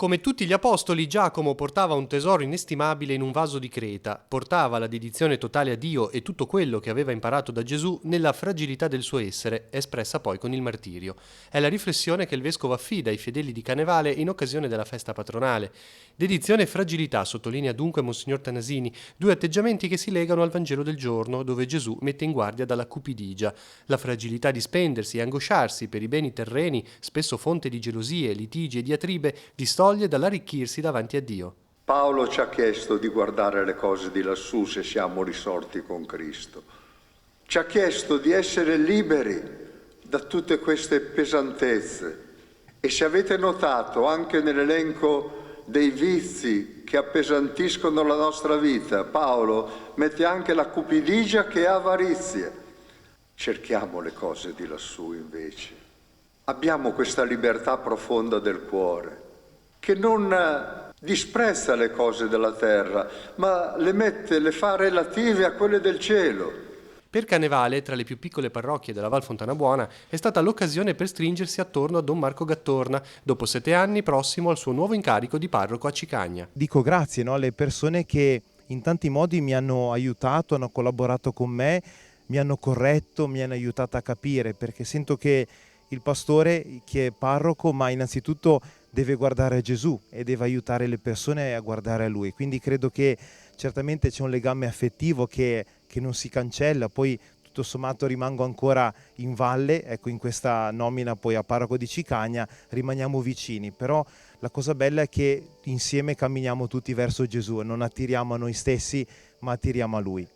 Come tutti gli apostoli, Giacomo portava un tesoro inestimabile in un vaso di Creta, portava la dedizione totale a Dio e tutto quello che aveva imparato da Gesù nella fragilità del suo essere, espressa poi con il martirio. È la riflessione che il vescovo affida ai fedeli di Canevale in occasione della festa patronale. Dedizione e fragilità, sottolinea dunque Monsignor Tanasini, due atteggiamenti che si legano al Vangelo del giorno, dove Gesù mette in guardia dalla cupidigia, la fragilità di spendersi e angosciarsi per i beni terreni, spesso fonte di gelosie, litigi e diatribe, distoglie dall'arricchirsi davanti a Dio. Paolo ci ha chiesto di guardare le cose di lassù se siamo risorti con Cristo. Ci ha chiesto di essere liberi da tutte queste pesantezze. E se avete notato anche nell'elenco dei vizi che appesantiscono la nostra vita, Paolo mette anche la cupidigia che è avarizia. Cerchiamo le cose di lassù invece. Abbiamo questa libertà profonda del cuore che non disprezza le cose della terra, ma le fa relative a quelle del cielo. Per Canevale, tra le più piccole parrocchie della Val Fontana Buona, è stata l'occasione per stringersi attorno a Don Marco Gattorna, dopo 7 anni prossimo al suo nuovo incarico di parroco a Cicagna. Dico grazie alle persone che in tanti modi mi hanno aiutato, hanno collaborato con me, mi hanno corretto, mi hanno aiutato a capire, perché sento che il pastore che è parroco, ma innanzitutto deve guardare a Gesù e deve aiutare le persone a guardare a Lui. Quindi credo che certamente c'è un legame affettivo che non si cancella, poi tutto sommato rimango ancora in valle, ecco, in questa nomina poi a parroco di Cicagna rimaniamo vicini, però la cosa bella è che insieme camminiamo tutti verso Gesù, non attiriamo a noi stessi ma attiriamo a Lui.